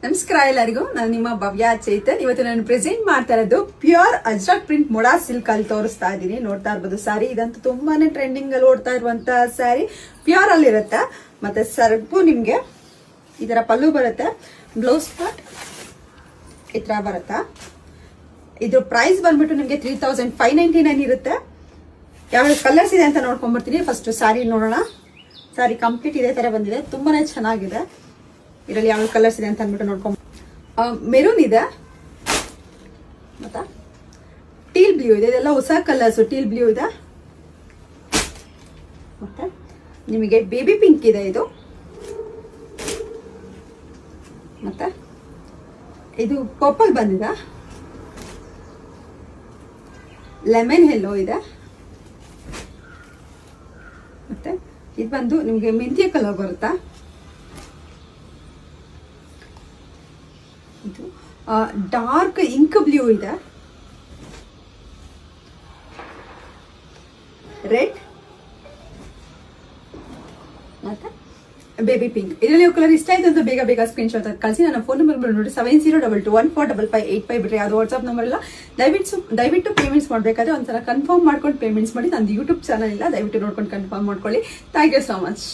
ನಮಸ್ಕಾರ ಎಲ್ಲರಿಗೂ. ನಾನು ನಿಮ್ಮ ಭವ್ಯ ಚೈತನ್. ಇವತ್ತು ನಾನು ಪ್ರೆಸೆಂಟ್ ಮಾಡ್ತಾ ಇರೋದು ಪ್ಯೂರ್ ಅಜ್ರಕ್ ಪ್ರಿಂಟ್ ಮೊಡಾ ಸಿಲ್ಕ್ ಅಲ್ಲಿ ತೋರಿಸ್ತಾ ಇದ್ದೀನಿ. ನೋಡ್ತಾ ಇರ್ಬೋದು ಸ್ಯಾರಿ, ಇದಂತೂ ತುಂಬಾನೇ ಟ್ರೆಂಡಿಂಗ್ ಅಲ್ಲಿ ಓಡ್ತಾ ಇರುವಂತ ಸ್ಯಾರಿ. ಪ್ಯೂರ್ ಅಲ್ಲಿ ಇರುತ್ತೆ. ಮತ್ತೆ ಸರ್ಪು ನಿಮ್ಗೆ ಈ ತರ ಪಲ್ಲು ಬರುತ್ತೆ, ಬ್ಲೌಸ್ ಪಾರ್ಟ್ ಈ ತರ ಬರುತ್ತೆ. ಇದ್ರ ಪ್ರೈಸ್ ಬಂದ್ಬಿಟ್ಟು ನಿಮ್ಗೆ 3599 ಇರುತ್ತೆ. ಯಾವ ಕಲರ್ಸ್ ಇದೆ ಅಂತ ನೋಡ್ಕೊಂಡ್ಬರ್ತೀನಿ. ಫಸ್ಟ್ ಸ್ಯಾರಿ ನೋಡೋಣ. ಸ್ಯಾರಿ ಕಂಪ್ಲೀಟ್ ಇದೇ ತರ ಬಂದಿದೆ, ತುಂಬಾನೇ ಚೆನ್ನಾಗಿದೆ. ಇದರಲ್ಲಿ ಯಾವ ಕಲರ್ಸ್ ಇದೆ ಅಂತ ಅಂದ್ಬಿಟ್ಟು ನೋಡ್ಕೊಂಡ್. ಮೆರೂನ್ ಇದೆ, ಮತ್ತ ಟೀಲ್ ಬ್ಲೂ ಇದೆ. ಇದೆಲ್ಲ ಹೊಸ ಕಲರ್ಸ್. ಟೀಲ್ ಬ್ಲೂ ಇದೆ, ಮತ್ತೆ ನಿಮಗೆ ಬೇಬಿ ಪಿಂಕ್ ಇದೆ. ಇದು ಮತ್ತೆ ಇದು ಪರ್ಪಲ್ ಬಂದಿದೆ, ಲೆಮನ್ ಯೆಲ್ಲೋ ಇದೆ, ಮತ್ತೆ ಇದು ಬಂದು ನಿಮಗೆ ಮೆಂತ್ಯ ಕಲರ್ ಬರುತ್ತಾ. ಇದು ಡಾರ್ಕ್ ಇಂಕ್ ಬ್ಲೂ ಇದೆ, ರೆಡ್ ಮತ್ತೆ ಬೇಬಿ ಪಿಂಕ್. ಇದರಲ್ಲಿ ಕಲರ್ ಇಷ್ಟ ಆಯ್ತು ಅಂತ ಬೇಗ ಸ್ಕ್ರೀನ್ ಶಾಟ್ ಕಳಿಸಿ. ನನ್ನ ಫೋನ್ ನಂಬರ್ ನೋಡಿ 7022145555 ಬಿಟ್ರೆ ಅದು ವಾಟ್ಸ್ಆಪ್ ನಂಬರ್ ಇಲ್ಲ. ದಯವಿಟ್ಟು ಪೇಮೆಂಟ್ಸ್ ಮಾಡಬೇಕಾದ್ರೆ ಒಂದ್ಸಲ ಕನ್ಫರ್ಮ್ ಮಾಡ್ಕೊಂಡು ಪೇಮೆಂಟ್ಸ್ ಮಾಡಿ. ನಂದು ಯೂಟ್ಯೂಬ್ ಚಾನಲ್ ಇಲ್ಲ, ದಯವಿಟ್ಟು ನೋಡ್ಕೊಂಡು ಕನ್ಫರ್ಮ್ ಮಾಡ್ಕೊಳ್ಳಿ. Thank you so much.